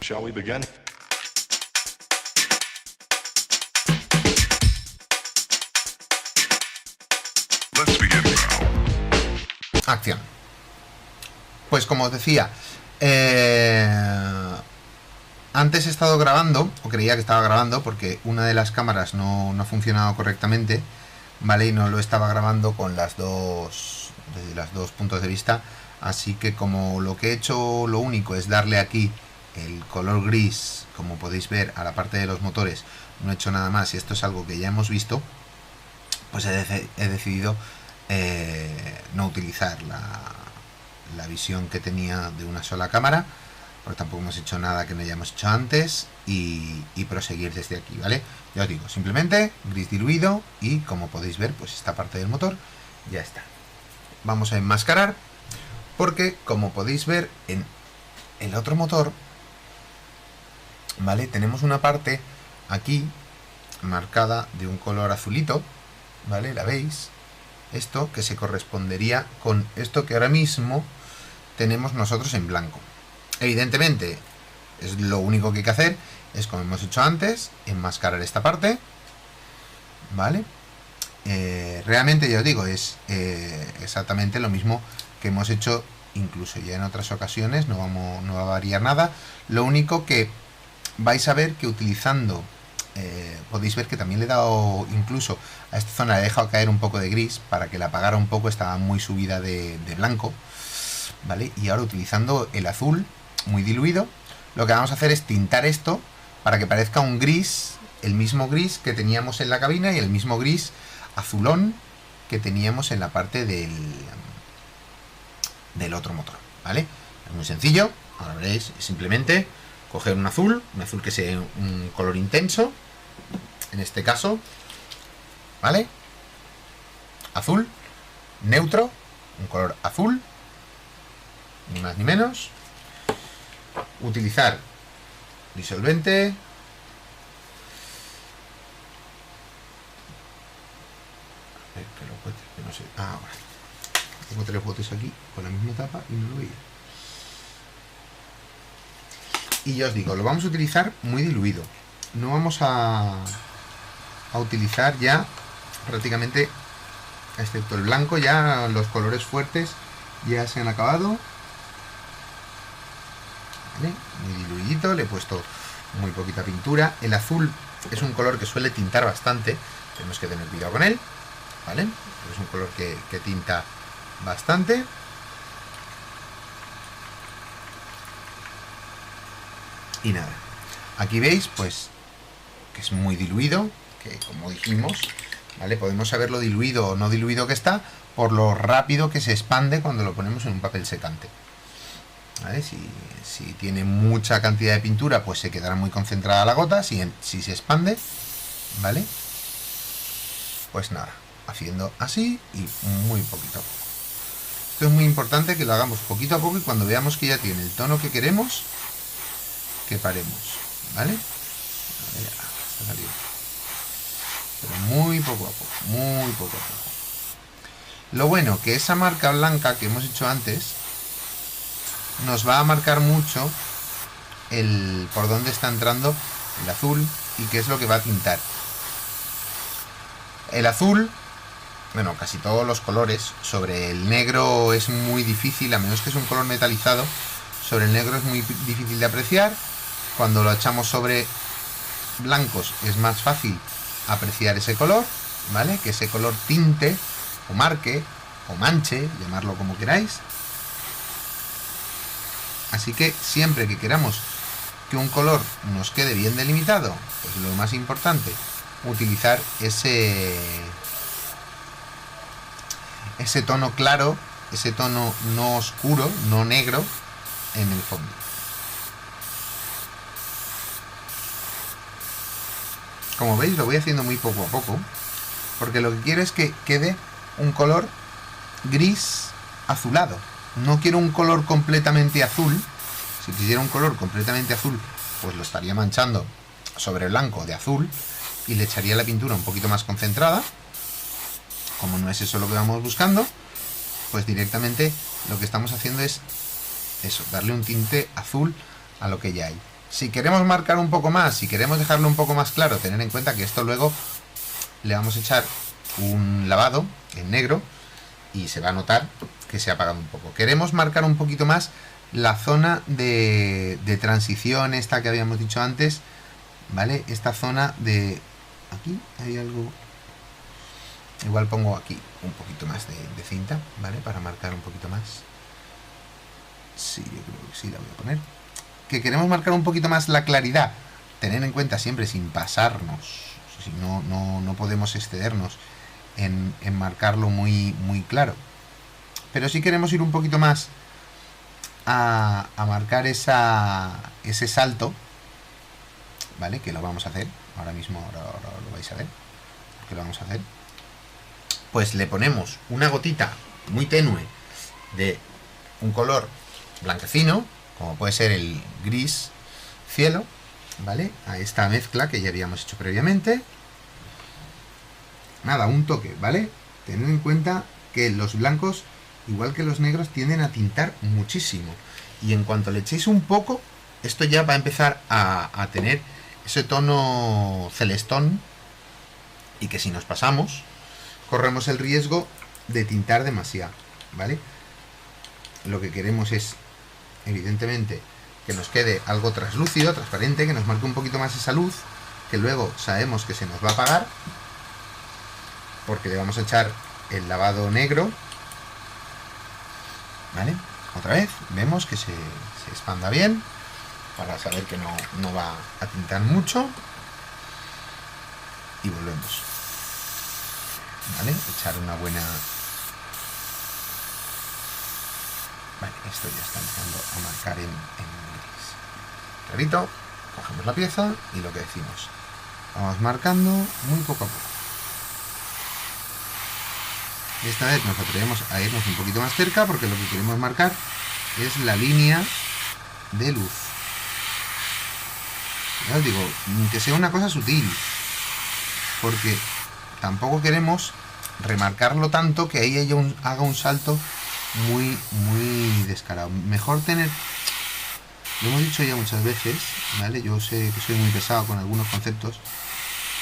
Shall we begin? Let's begin now. Acción. Pues como os decía, antes he estado grabando, o creía que estaba grabando, porque una de las cámaras no ha funcionado correctamente, ¿vale? Y no lo estaba grabando con las dos, desde los dos puntos de vista. Así que como lo que he hecho, lo único es darle aquí el color gris, como podéis ver, a la parte de los motores, no he hecho nada más, y esto es algo que ya hemos visto, pues he decidido no utilizar la visión que tenía de una sola cámara, porque tampoco hemos hecho nada que no hayamos hecho antes, y proseguir desde aquí, ¿vale? Ya os digo, simplemente gris diluido, y como podéis ver, pues esta parte del motor ya está. Vamos a enmascarar, porque como podéis ver en el otro motor, ¿vale? Tenemos una parte aquí marcada de un color azulito, ¿vale? ¿La veis? Esto que se correspondería con esto que ahora mismo tenemos nosotros en blanco. Evidentemente, es lo único que hay que hacer, es como hemos hecho antes, enmascarar esta parte, ¿vale? Realmente, ya os digo, es exactamente lo mismo que hemos hecho incluso ya en otras ocasiones, no va a variar nada. Lo único que vais a ver que utilizando, podéis ver que también le he dado, incluso a esta zona le he dejado caer un poco de gris para que la apagara un poco, estaba muy subida de blanco, ¿vale? Y ahora utilizando el azul muy diluido, lo que vamos a hacer es tintar esto para que parezca un gris, el mismo gris que teníamos en la cabina y el mismo gris azulón que teníamos en la parte del otro motor, ¿vale? Es muy sencillo, ahora veréis, es simplemente coger un azul que sea un color intenso, en este caso, ¿vale? Azul, neutro, un color azul, ni más ni menos. Utilizar disolvente, que lo cueste, que no sé, ahora tengo 3 botes aquí con la misma tapa y no lo veía. Y ya os digo, lo vamos a utilizar muy diluido. No vamos a utilizar ya prácticamente, excepto el blanco, ya los colores fuertes ya se han acabado. ¿Vale? Muy diluidito, le he puesto muy poquita pintura. El azul es un color que suele tintar bastante, tenemos que tener cuidado con él, ¿vale? Es un color que tinta bastante. Y nada, aquí veis pues que es muy diluido, que como dijimos, ¿vale? Podemos saber lo diluido o no diluido que está por lo rápido que se expande cuando lo ponemos en un papel secante, ¿vale? Si tiene mucha cantidad de pintura, pues se quedará muy concentrada la gota. Si se expande, ¿vale? Pues nada, haciendo así y muy poquito a poco. Esto es muy importante que lo hagamos poquito a poco, y cuando veamos que ya tiene el tono que queremos, que paremos, ¿vale? Ya está saliendo. Pero muy poco a poco, muy poco a poco. Lo bueno que esa marca blanca que hemos hecho antes nos va a marcar mucho por dónde está entrando el azul y qué es lo que va a tintar. El azul, bueno, casi todos los colores, sobre el negro es muy difícil, a menos que es un color metalizado, sobre el negro es muy difícil de apreciar. Cuando lo echamos sobre blancos es más fácil apreciar ese color, ¿vale? Que ese color tinte, o marque, o manche, llamarlo como queráis. Así que siempre que queramos que un color nos quede bien delimitado, pues lo más importante, utilizar ese tono claro, ese tono no oscuro, no negro, en el fondo. Como veis, lo voy haciendo muy poco a poco, porque lo que quiero es que quede un color gris azulado. No quiero un color completamente azul. Si quisiera un color completamente azul, pues lo estaría manchando sobre blanco de azul y le echaría la pintura un poquito más concentrada. Como no es eso lo que vamos buscando, pues directamente lo que estamos haciendo es eso, darle un tinte azul a lo que ya hay. Si queremos marcar un poco más, si queremos dejarlo un poco más claro, tener en cuenta que esto luego le vamos a echar un lavado en negro y se va a notar que se ha apagado un poco. Queremos marcar un poquito más la zona de transición, esta que habíamos dicho antes, ¿vale? Esta zona de... Aquí hay algo... Igual pongo aquí un poquito más de cinta, ¿vale? Para marcar un poquito más. Sí, yo creo que sí la voy a poner. Que queremos marcar un poquito más la claridad. Tener en cuenta siempre sin pasarnos. Si no podemos excedernos en marcarlo muy claro. Pero si queremos ir un poquito más a marcar ese salto, ¿vale? Que lo vamos a hacer. Ahora mismo, ahora lo vais a ver. Que lo vamos a hacer. Pues le ponemos una gotita muy tenue de un color blanquecino, como puede ser el gris cielo, ¿vale? A esta mezcla que ya habíamos hecho previamente. Nada, un toque, ¿vale? Tened en cuenta que los blancos, igual que los negros, tienden a tintar muchísimo. Y en cuanto le echéis un poco, esto ya va a empezar a tener ese tono celestón, y que si nos pasamos, corremos el riesgo de tintar demasiado, ¿vale? Lo que queremos es, evidentemente, que nos quede algo translúcido, transparente, que nos marque un poquito más esa luz, que luego sabemos que se nos va a apagar, porque le vamos a echar el lavado negro, ¿vale? Otra vez, vemos que se expanda bien, para saber que no va a tintar mucho, y volvemos. ¿Vale? Echar una buena... Vale, esto ya está empezando a marcar en gris. Clarito, cogemos la pieza y lo que decimos. Vamos marcando muy poco a poco. Y esta vez nos atrevemos a irnos un poquito más cerca porque lo que queremos marcar es la línea de luz. Ya os digo, que sea una cosa sutil. Porque tampoco queremos remarcarlo tanto que ahí ella haga un salto muy descarado. Mejor tener, lo hemos dicho ya muchas veces, ¿vale? Yo sé que soy muy pesado con algunos conceptos,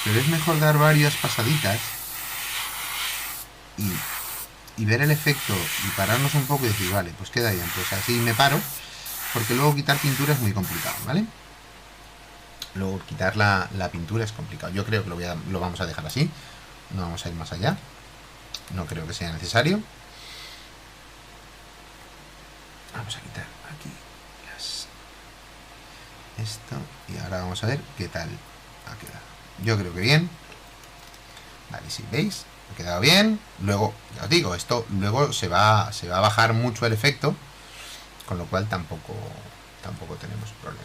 pero es mejor dar varias pasaditas y ver el efecto y pararnos un poco y decir, vale, pues queda bien, pues así me paro, porque luego quitar pintura es muy complicado, ¿vale? Luego quitar la pintura es complicado. Yo creo que lo vamos a dejar así. No vamos a ir más allá. No creo que sea necesario. Vamos a quitar aquí esto. Y ahora vamos a ver qué tal ha quedado. Yo creo que bien. Vale, si veis, ha quedado bien. Luego, ya os digo, esto luego se va a bajar mucho el efecto. Con lo cual tampoco tenemos problema.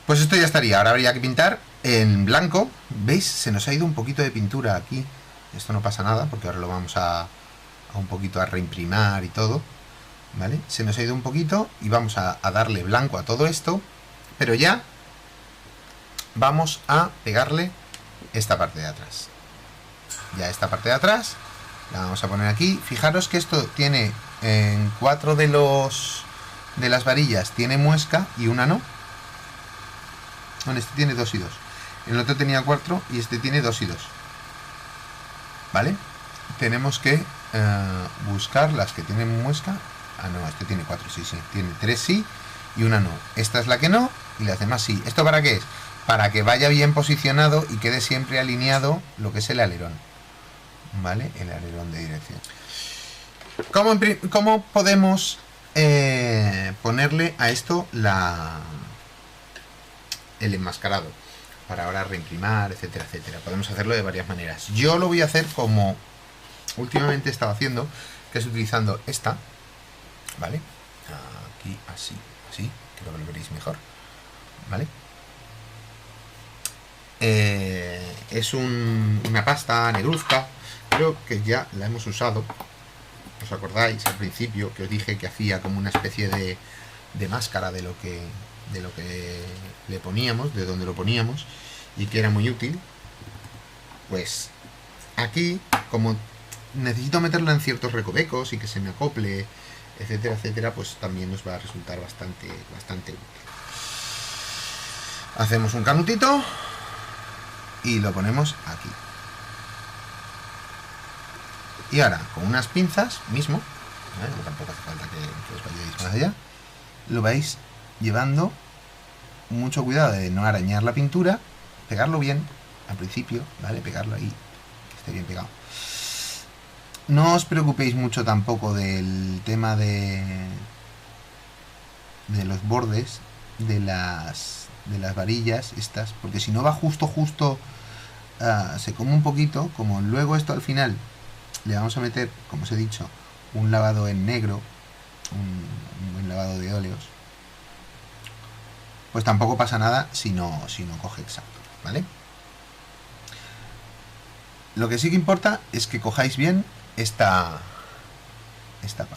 Pues esto ya estaría. Ahora habría que pintar en blanco. ¿Veis? Se nos ha ido un poquito de pintura aquí. Esto no pasa nada porque ahora lo vamos a un poquito a reimprimar y todo, ¿vale? Se nos ha ido un poquito y vamos a darle blanco a todo esto, pero ya vamos a pegarle esta parte de atrás. Ya esta parte de atrás la vamos a poner aquí. Fijaros que esto tiene en 4 de las varillas tiene muesca y una no. Bueno, este tiene 2 y 2. El otro tenía 4 y este tiene 2 y 2. ¿Vale? Tenemos que buscar las que tienen muesca. Ah, no, este tiene 4, sí. Tiene 3 sí y una no. Esta es la que no y las demás sí. ¿Esto para qué es? Para que vaya bien posicionado y quede siempre alineado lo que es el alerón. ¿Vale? El alerón de dirección. ¿Cómo podemos ponerle a esto el enmascarado? Para ahora reimprimar, etcétera, etcétera. Podemos hacerlo de varias maneras. Yo lo voy a hacer como últimamente he estado haciendo, que es utilizando esta, ¿vale? Aquí, así, creo que lo veréis mejor, ¿vale? Es una pasta negruzca, creo que ya la hemos usado. ¿Os acordáis al principio que os dije que hacía como una especie de máscara de lo que le poníamos, de donde lo poníamos, y que era muy útil? Pues aquí, como necesito meterlo en ciertos recovecos y que se me acople etcétera, etcétera, pues también nos va a resultar bastante útil. Hacemos un canutito y lo ponemos aquí. Y ahora, con unas pinzas mismo, ¿vale? Tampoco hace falta que os vayáis más allá, lo vais llevando, mucho cuidado de no arañar la pintura, pegarlo bien al principio, ¿vale? Pegarlo ahí, que esté bien pegado. No os preocupéis mucho tampoco del tema de los bordes de las varillas estas, porque si no va justo, se come un poquito. Como luego esto al final le vamos a meter, como os he dicho, un lavado en negro, un buen lavado de óleos, pues tampoco pasa nada si no coge exacto, ¿vale? Lo que sí que importa es que cojáis bien esta parte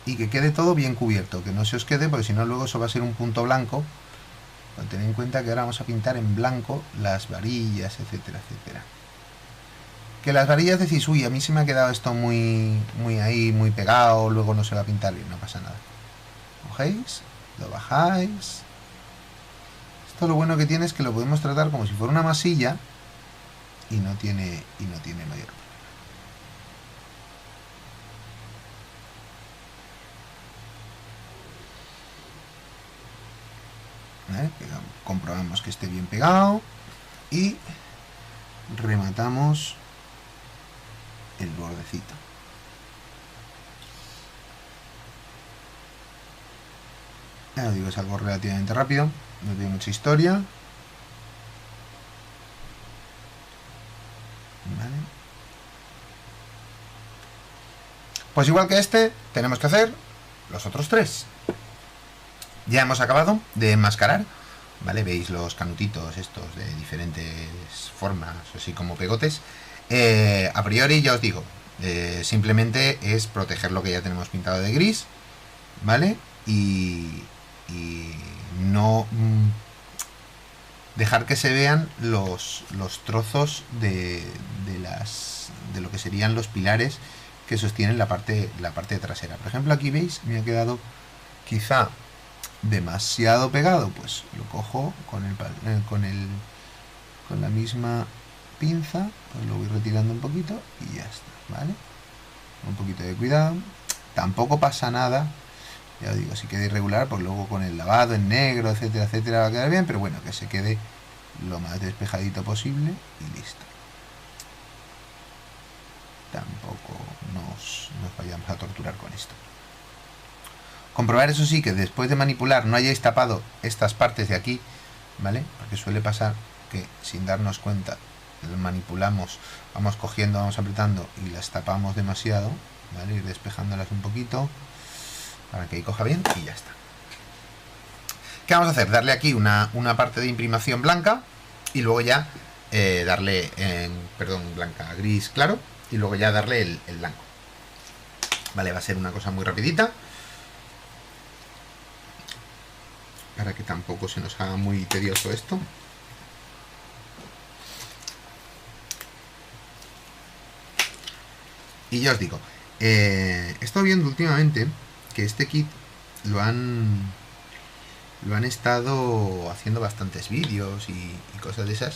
y que quede todo bien cubierto, que no se os quede, porque si no luego eso va a ser un punto blanco. Pero tened en cuenta que ahora vamos a pintar en blanco las varillas, etcétera, etcétera. Que las varillas decís, uy, a mí se me ha quedado esto muy ahí, muy pegado, luego no se va a pintar bien, no pasa nada. Cogéis, lo bajáis. Esto lo bueno que tiene es que lo podemos tratar como si fuera una masilla y no tiene mayor problema. ¿Vale? Comprobamos que esté bien pegado y rematamos el bordecito. Ya os digo, es algo relativamente rápido, no tiene mucha historia. Vale. Pues igual que este, tenemos que hacer los otros tres. Ya hemos acabado de enmascarar, ¿vale? Veis los canutitos estos de diferentes formas, así como pegotes. A priori ya os digo, simplemente es proteger lo que ya tenemos pintado de gris, ¿vale? Y no dejar que se vean los trozos de lo que serían los pilares que sostienen la parte trasera. Por ejemplo, aquí veis, me ha quedado quizá demasiado pegado, pues lo cojo con la misma pinza, pues lo voy retirando un poquito y ya está, ¿vale? Un poquito de cuidado, tampoco pasa nada, ya os digo, si queda irregular, pues luego con el lavado en negro, etcétera, etcétera, va a quedar bien, pero bueno, que se quede lo más despejadito posible y listo. Tampoco nos vayamos a torturar con esto. Comprobar, eso sí, que después de manipular no hayáis tapado estas partes de aquí, ¿vale? Porque suele pasar que sin darnos cuenta manipulamos, vamos cogiendo, vamos apretando y las tapamos demasiado, ¿vale? Ir despejándolas un poquito para que ahí coja bien y ya está. ¿Qué vamos a hacer? Darle aquí una parte de imprimación blanca y luego ya darle, blanca, gris claro, y luego ya darle el blanco. Vale, va a ser una cosa muy rapidita, para que tampoco se nos haga muy tedioso esto. Y ya os digo, he estado viendo últimamente que este kit lo han estado haciendo bastantes vídeos y cosas de esas.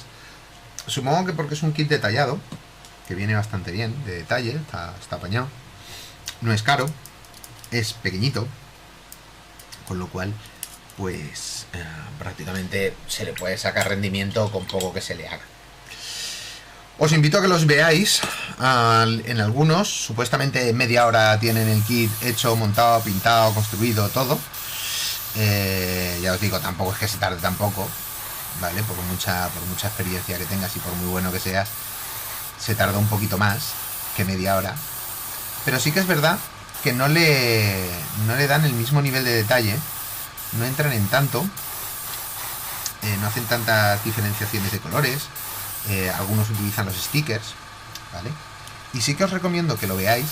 Supongo que porque es un kit detallado, que viene bastante bien, de detalle, está apañado. No es caro, es pequeñito, con lo cual pues prácticamente se le puede sacar rendimiento con poco que se le haga. Os invito a que los veáis. En algunos, supuestamente media hora tienen el kit hecho, montado, pintado, construido, todo. Ya os digo, tampoco es que se tarde tampoco, ¿vale? Por mucha experiencia que tengas y por muy bueno que seas, se tarda un poquito más que media hora. Pero sí que es verdad que no le dan el mismo nivel de detalle, no entran en tanto, no hacen tantas diferenciaciones de colores. Algunos utilizan los stickers, ¿vale? Y sí que os recomiendo que lo veáis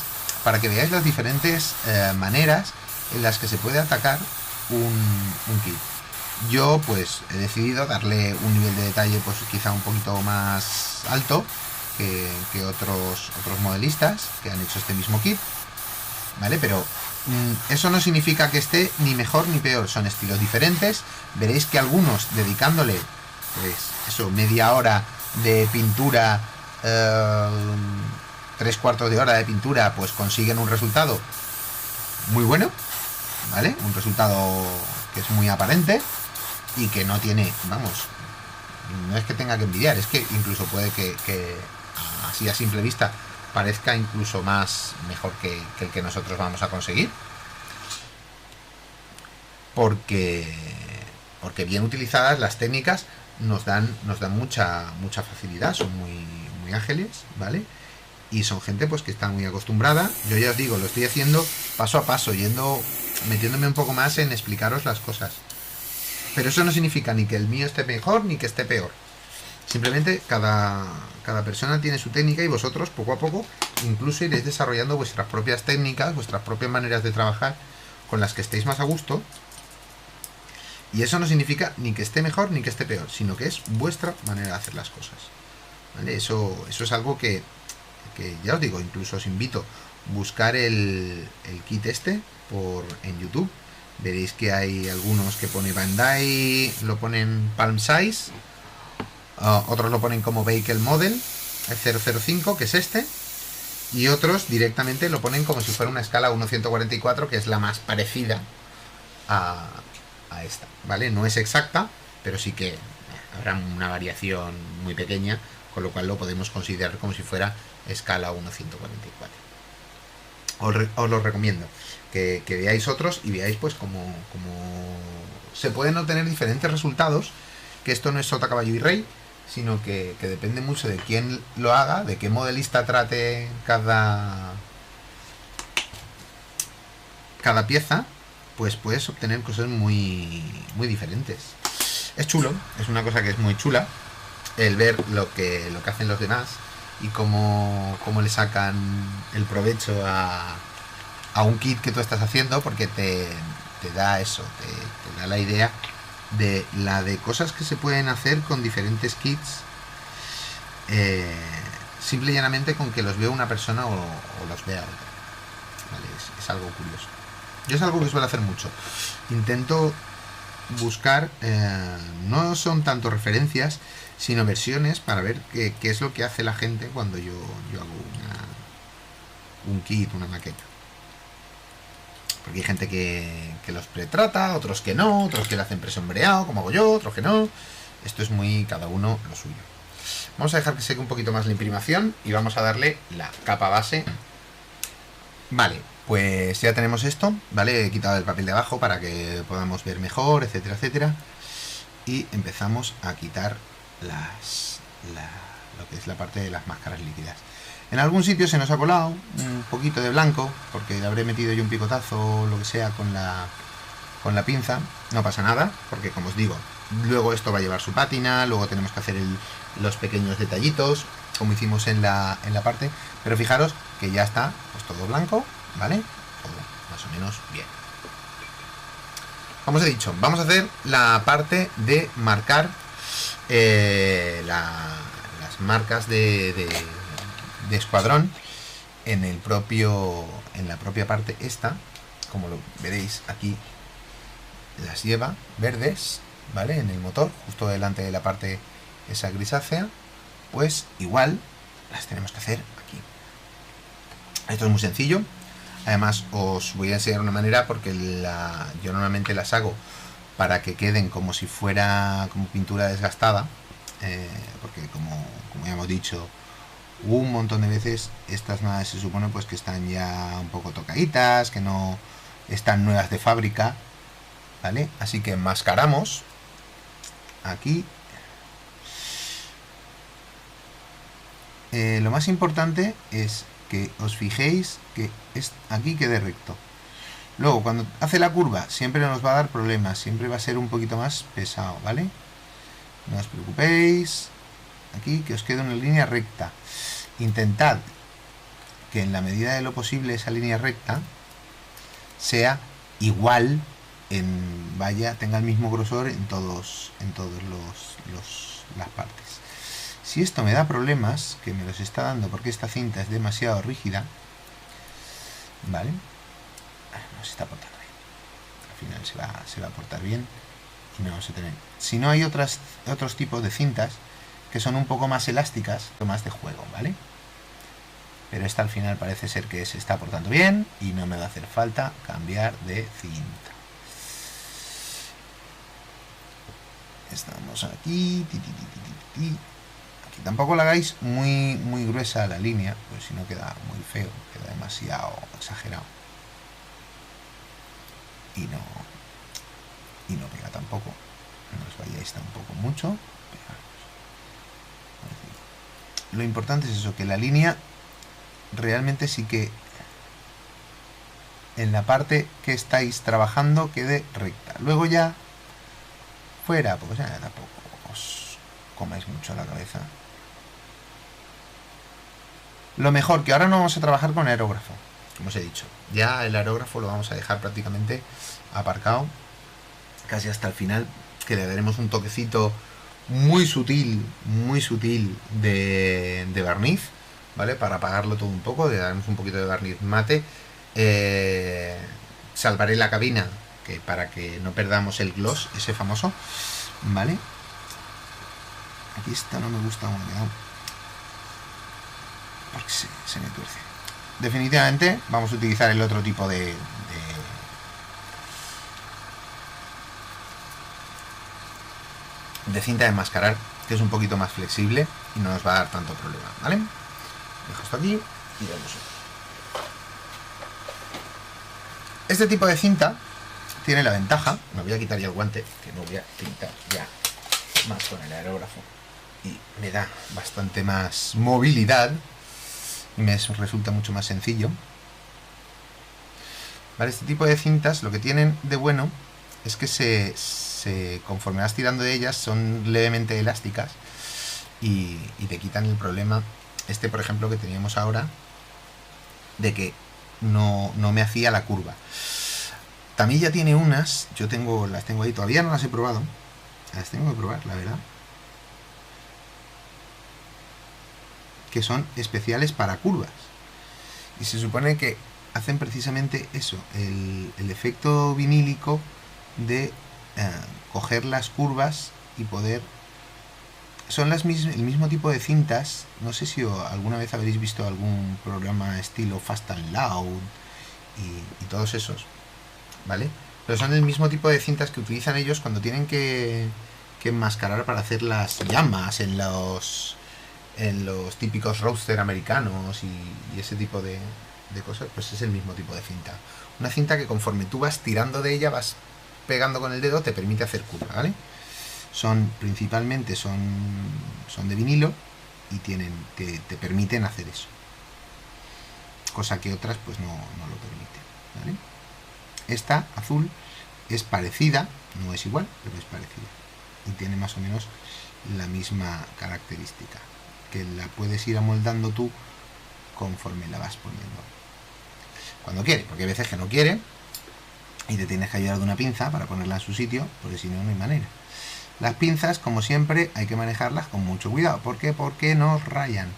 para que veáis las diferentes maneras en las que se puede atacar un kit. Yo pues he decidido darle un nivel de detalle pues quizá un poquito más alto que otros modelistas que han hecho este mismo kit, ¿vale? Pero eso no significa que esté ni mejor ni peor, son estilos diferentes. Veréis que algunos dedicándole, pues eso, media hora de pintura, 3/4 de hora de pintura, pues consiguen un resultado muy bueno, ¿vale? Un resultado que es muy aparente y que no tiene, vamos, no es que tenga que envidiar, es que incluso puede que así a simple vista parezca incluso más mejor que el que nosotros vamos a conseguir, porque bien utilizadas las técnicas nos dan mucha facilidad, son muy ágiles, ¿vale? Y son gente pues que está muy acostumbrada. Yo ya os digo, lo estoy haciendo paso a paso, metiéndome un poco más en explicaros las cosas. Pero eso no significa ni que el mío esté mejor ni que esté peor. Simplemente cada persona tiene su técnica y vosotros poco a poco incluso iréis desarrollando vuestras propias técnicas, vuestras propias maneras de trabajar con las que estéis más a gusto. Y eso no significa ni que esté mejor ni que esté peor, sino que es vuestra manera de hacer las cosas, ¿vale? Eso es algo que ya os digo, incluso os invito a buscar el kit este en YouTube. Veréis que hay algunos que pone Bandai, lo ponen Palm Size, otros lo ponen como Vehicle Model 005, que es este, y otros directamente lo ponen como si fuera una escala 1/144, que es la más parecida a esta, ¿vale? No es exacta, pero sí que habrá una variación muy pequeña, con lo cual lo podemos considerar como si fuera escala 1/144. Os lo recomiendo, que veáis otros y veáis pues como se pueden obtener diferentes resultados, que esto no es sota, caballo y rey, sino que depende mucho de quién lo haga, de qué modelista trate cada pieza, pues puedes obtener cosas muy diferentes. Es chulo, es una cosa que es muy chula el ver lo que hacen los demás y cómo le sacan el provecho a un kit que tú estás haciendo, porque te da eso, te da la idea de cosas que se pueden hacer con diferentes kits, simple y llanamente con que los vea una persona o los vea otra, ¿vale? Es algo curioso. Yo es algo que suelo hacer mucho. Intento buscar, no son tanto referencias, sino versiones para ver qué es lo que hace la gente cuando yo hago un kit, una maqueta. Porque hay gente que los pretrata, otros que no, otros que le hacen presombreado, como hago yo, otros que no. Esto es muy cada uno lo suyo. Vamos a dejar que seque un poquito más la imprimación y vamos a darle la capa base. Vale, pues ya tenemos esto, ¿vale? He quitado el papel de abajo para que podamos ver mejor, etcétera, etcétera. Y empezamos a quitar lo que es la parte de las máscaras líquidas. En algún sitio se nos ha colado un poquito de blanco, porque le habré metido yo un picotazo o lo que sea con la pinza. No pasa nada, porque como os digo, luego esto va a llevar su pátina, luego tenemos que hacer los pequeños detallitos, como hicimos en la parte. Pero fijaros que ya está pues todo blanco, ¿vale? Todo más o menos bien. Como os he dicho, vamos a hacer la parte de marcar las marcas de escuadrón en la propia parte esta. Como lo veréis aquí, las lleva verdes, ¿vale? En el motor, justo delante de la parte esa grisácea. Pues igual las tenemos que hacer aquí. Esto es muy sencillo. Además os voy a enseñar una manera, porque yo normalmente las hago para que queden como si fuera como pintura desgastada, porque como ya hemos dicho un montón de veces, estas naves se supone pues que están ya un poco tocaditas, que no están nuevas de fábrica, ¿vale? Así que enmascaramos aquí. Lo más importante es que os fijéis que aquí quede recto. Luego cuando hace la curva siempre nos va a dar problemas, siempre va a ser un poquito más pesado, ¿vale? No os preocupéis, aquí que os quede una línea recta. Intentad que en la medida de lo posible esa línea recta sea igual, tenga el mismo grosor en todos las partes. Si esto me da problemas, que me los está dando porque esta cinta es demasiado rígida, ¿vale? se está portando bien. Al final se va a portar bien y no vamos a tener. Si no, hay otros tipos de cintas que son un poco más elásticas, más de juego, ¿vale? Pero esta al final parece ser que se está portando bien y no me va a hacer falta cambiar de cinta. Estamos aquí. Aquí tampoco la hagáis muy gruesa la línea, pues si no queda muy feo, queda demasiado exagerado. Y no pega tampoco. No os vayáis tampoco mucho. Lo importante es eso, que la línea realmente sí que en la parte que estáis trabajando quede recta. Luego ya fuera, pues ya tampoco os comáis mucho la cabeza. Lo mejor, que ahora no vamos a trabajar con aerógrafo, como os he dicho. Ya el aerógrafo lo vamos a dejar prácticamente aparcado, casi hasta el final, que le daremos un toquecito muy sutil de barniz, ¿vale? Para apagarlo todo un poco, le daremos un poquito de barniz mate. Salvaré la cabina para que no perdamos el gloss, ese famoso, ¿vale? Aquí esta no me gusta cómo ha quedado, porque se me tuerce. Definitivamente vamos a utilizar el otro tipo de cinta de enmascarar, que es un poquito más flexible y no nos va a dar tanto problema, ¿vale? Dejo esto aquí y vemos. Este tipo de cinta tiene la ventaja, me voy a quitar ya el guante, que no voy a pintar ya más con el aerógrafo, y me da bastante más movilidad y me resulta mucho más sencillo, ¿vale? Este tipo de cintas lo que tienen de bueno es que conforme vas tirando de ellas son levemente elásticas y te quitan el problema por ejemplo, que teníamos ahora, de que no me hacía la curva. También ya tiene unas, las tengo ahí, todavía no las he probado, las tengo que probar, la verdad, que son especiales para curvas, y se supone que hacen precisamente eso, el efecto vinílico de coger las curvas y poder... Son el mismo tipo de cintas, no sé si alguna vez habréis visto algún programa estilo Fast and Loud y todos esos, ¿vale? Pero son el mismo tipo de cintas que utilizan ellos cuando tienen que enmascarar para hacer las llamas en los típicos roadster americanos y ese tipo de cosas, pues es el mismo tipo de cinta. Una cinta que conforme tú vas tirando de ella, vas pegando con el dedo, te permite hacer curva, ¿vale? Principalmente son de vinilo y te permiten hacer eso, cosa que otras pues no lo permiten, ¿vale? Esta azul es parecida, no es igual, pero es parecida y tiene más o menos la misma característica, que la puedes ir amoldando tú conforme la vas poniendo cuando quiere, porque hay veces que no quiere y te tienes que ayudar de una pinza para ponerla en su sitio, porque si no, no hay manera. Las pinzas, como siempre, hay que manejarlas con mucho cuidado. ¿Por qué? Porque nos rayan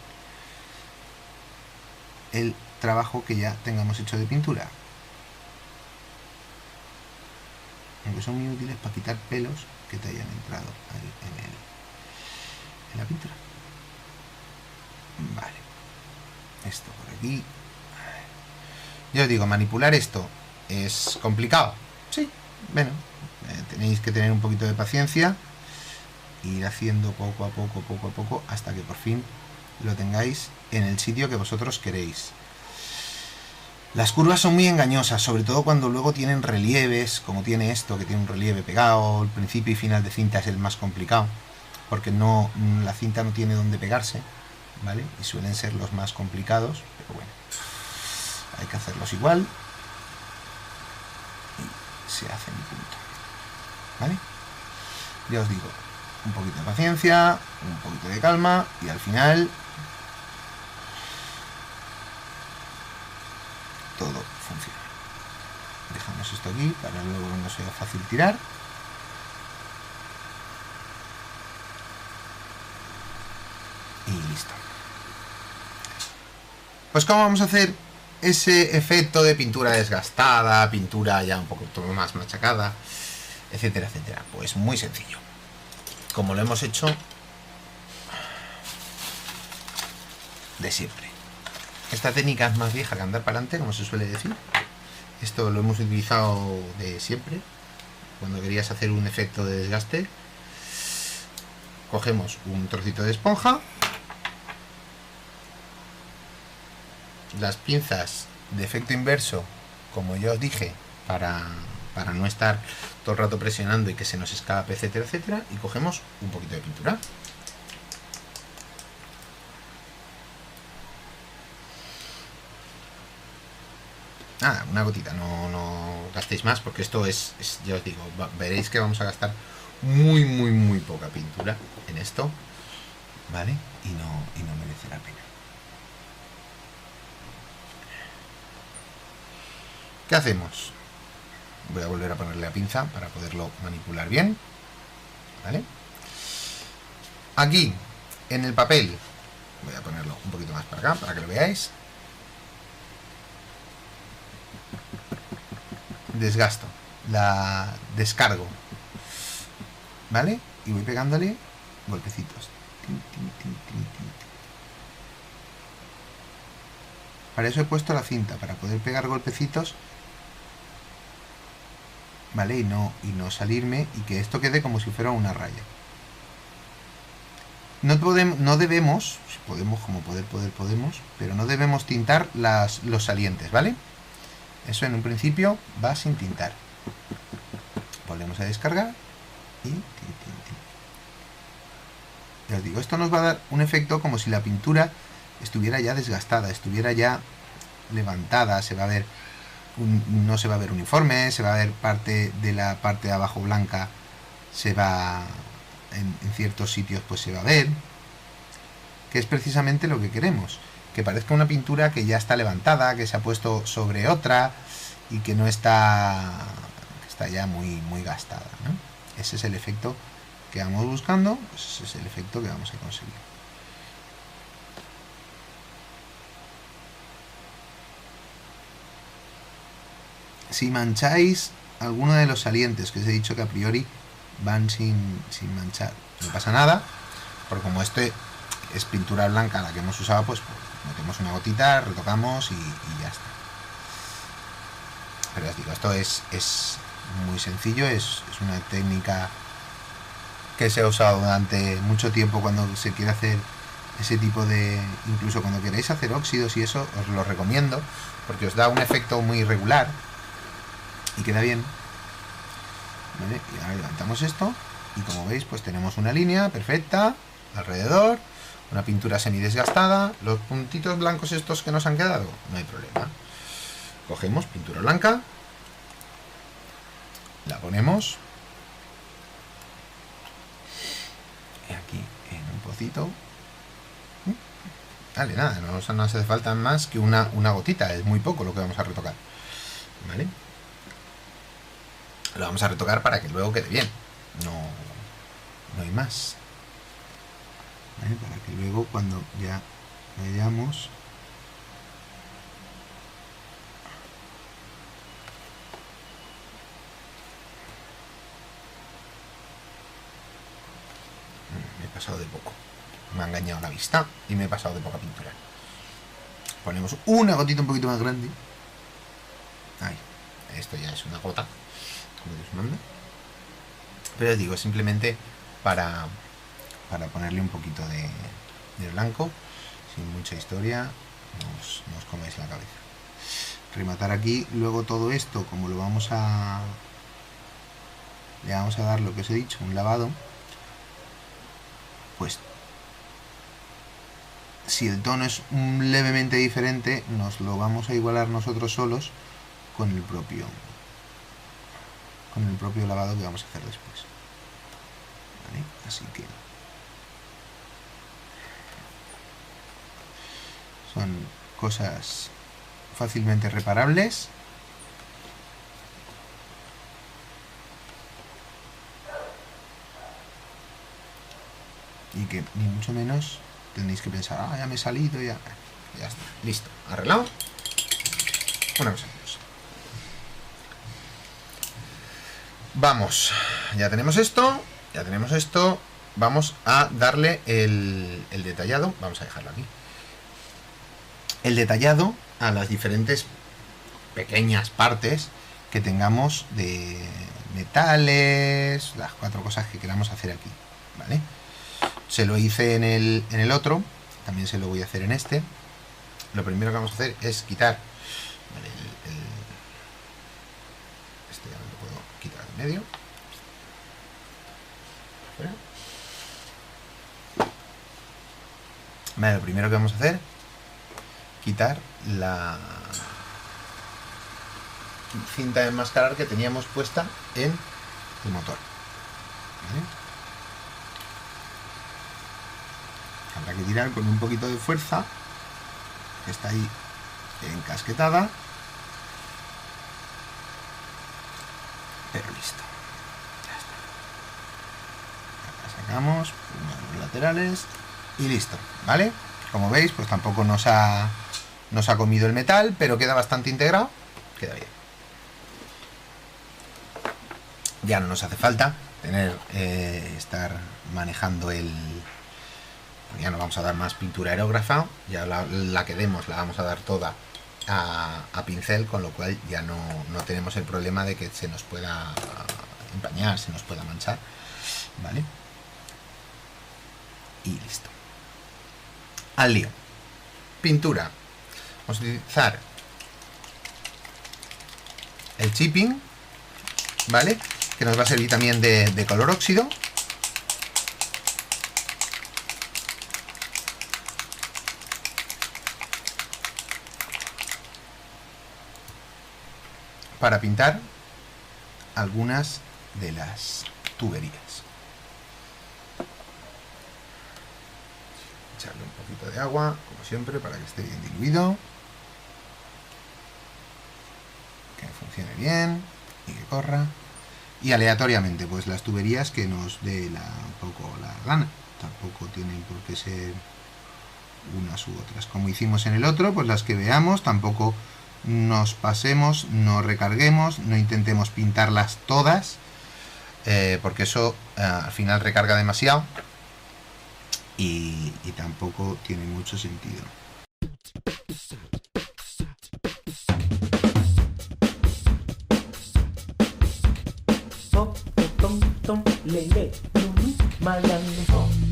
el trabajo que ya tengamos hecho de pintura. Aunque son muy útiles para quitar pelos que te hayan entrado ahí en la pintura. Vale. Esto por aquí. Yo os digo, manipular esto es complicado. Sí, bueno, tenéis que tener un poquito de paciencia, ir haciendo poco a poco, hasta que por fin lo tengáis en el sitio que vosotros queréis. Las curvas son muy engañosas, sobre todo cuando luego tienen relieves, como tiene esto, que tiene un relieve pegado. El principio y final de cinta es el más complicado, porque la cinta no tiene donde pegarse, ¿vale? Y suelen ser los más complicados, pero bueno, hay que hacerlos igual y se hacen y punto, ¿vale? Ya os digo, un poquito de paciencia, un poquito de calma y al final todo funciona. Dejamos esto aquí para luego no sea fácil tirar. Y listo. Pues ¿cómo vamos a hacer ese efecto de pintura desgastada, pintura ya un poco más machacada, etcétera, etcétera. Pues muy sencillo. Como lo hemos hecho de siempre. Esta técnica es más vieja que andar para adelante, como se suele decir. Esto lo hemos utilizado de siempre. Cuando querías hacer un efecto de desgaste, cogemos un trocito de esponja, las pinzas de efecto inverso, como ya os dije, para no estar todo el rato presionando y que se nos escape, etcétera, etcétera, y cogemos un poquito de pintura. Nada, una gotita, no gastéis más, porque esto es ya os digo, veréis que vamos a gastar muy poca pintura en esto, ¿vale? Y no merece la pena. ¿Qué hacemos? Voy a volver a ponerle la pinza para poderlo manipular bien, ¿vale? Aquí, en el papel, voy a ponerlo un poquito más para acá, para que lo veáis. Desgasto, la descargo, ¿vale? Y voy pegándole golpecitos. Para eso he puesto la cinta, para poder pegar golpecitos, ¿vale? Y no salirme, y que esto quede como si fuera una raya. No debemos, si podemos, como podemos, pero no debemos tintar los salientes, ¿vale? Eso en un principio va sin tintar. Volvemos a descargar y ya os digo, esto nos va a dar un efecto como si la pintura estuviera ya desgastada, estuviera ya levantada. Se va a ver no se va a ver uniforme, se va a ver parte de abajo blanca, se va en ciertos sitios, pues se va a ver, que es precisamente lo que queremos, que parezca una pintura que ya está levantada, que se ha puesto sobre otra y que no está ya muy gastada, ¿no? Ese es el efecto que vamos buscando, pues ese es el efecto que vamos a conseguir. Si mancháis alguno de los salientes, que os he dicho que a priori van sin manchar, no pasa nada, porque como este es pintura blanca la que hemos usado, pues metemos una gotita, retocamos y ya está. Pero os digo, esto es muy sencillo, es una técnica que se ha usado durante mucho tiempo cuando se quiere hacer ese tipo de... Incluso cuando queréis hacer óxidos y eso, os lo recomiendo, porque os da un efecto muy irregular y queda bien, ¿vale? Y ahora levantamos esto y como veis, pues tenemos una línea perfecta alrededor, una pintura semi desgastada. Los puntitos blancos estos que nos han quedado, no hay problema. Cogemos pintura blanca, la ponemos y aquí en un pocito. Vale, nada, no hace falta más que una gotita, es muy poco lo que vamos a retocar, ¿vale? Lo vamos a retocar para que luego quede bien, no hay más, ¿vale? Para que luego cuando ya vayamos me he pasado de poco, me ha engañado la vista y me he pasado de poca pintura. Ponemos una gotita un poquito más grande. Ahí, esto ya es una gota, como Dios manda. Pero os digo, simplemente para ponerle un poquito de blanco, sin mucha historia, no os comáis la cabeza. Rematar aquí, luego todo esto, como le vamos a dar lo que os he dicho, un lavado, pues si el tono es levemente diferente, nos lo vamos a igualar nosotros solos con el propio lavado que vamos a hacer después, ¿vale? Así que son cosas fácilmente reparables. Y que ni mucho menos tenéis que pensar, ya me he salido, ya está, listo, arreglado. una cosa curiosa. Vamos, ya tenemos esto, vamos a darle el detallado, vamos a dejarlo aquí. El detallado a las diferentes pequeñas partes que tengamos de metales, las 4 cosas que queramos hacer aquí, ¿vale? Se lo hice en el otro, también se lo voy a hacer en este. Lo primero que vamos a hacer es quitar, vale, este ya me lo puedo quitar de medio. Vale, lo primero que vamos a hacer, quitar la cinta de enmascarar que teníamos puesta en el motor. ¿Vale? Habrá que tirar con un poquito de fuerza, que está ahí encasquetada, pero listo. Ya está. La sacamos uno de los laterales y listo, ¿vale? Como veis, pues tampoco nos ha comido el metal, pero queda bastante integrado, queda bien. Ya no nos hace falta estar manejando ya no vamos a dar más pintura aerógrafa, ya la que demos la vamos a dar toda a pincel, con lo cual ya no tenemos el problema de que se nos pueda empañar, se nos pueda manchar, ¿vale? Y listo. Al lío. Pintura. Vamos a utilizar el chipping, ¿vale? Que nos va a servir también de color óxido. Para pintar algunas de las tuberías. Echarle un poquito de agua, como siempre, para que esté bien diluido. Que funcione bien y que corra. Y aleatoriamente, pues las tuberías que nos dé un poco la gana. Tampoco tienen por qué ser unas u otras. Como hicimos en el otro, pues las que veamos, tampoco nos pasemos, no recarguemos, no intentemos pintarlas todas, porque eso al final recarga demasiado y tampoco tiene mucho sentido. Tom, tom, tom, le, le, malando.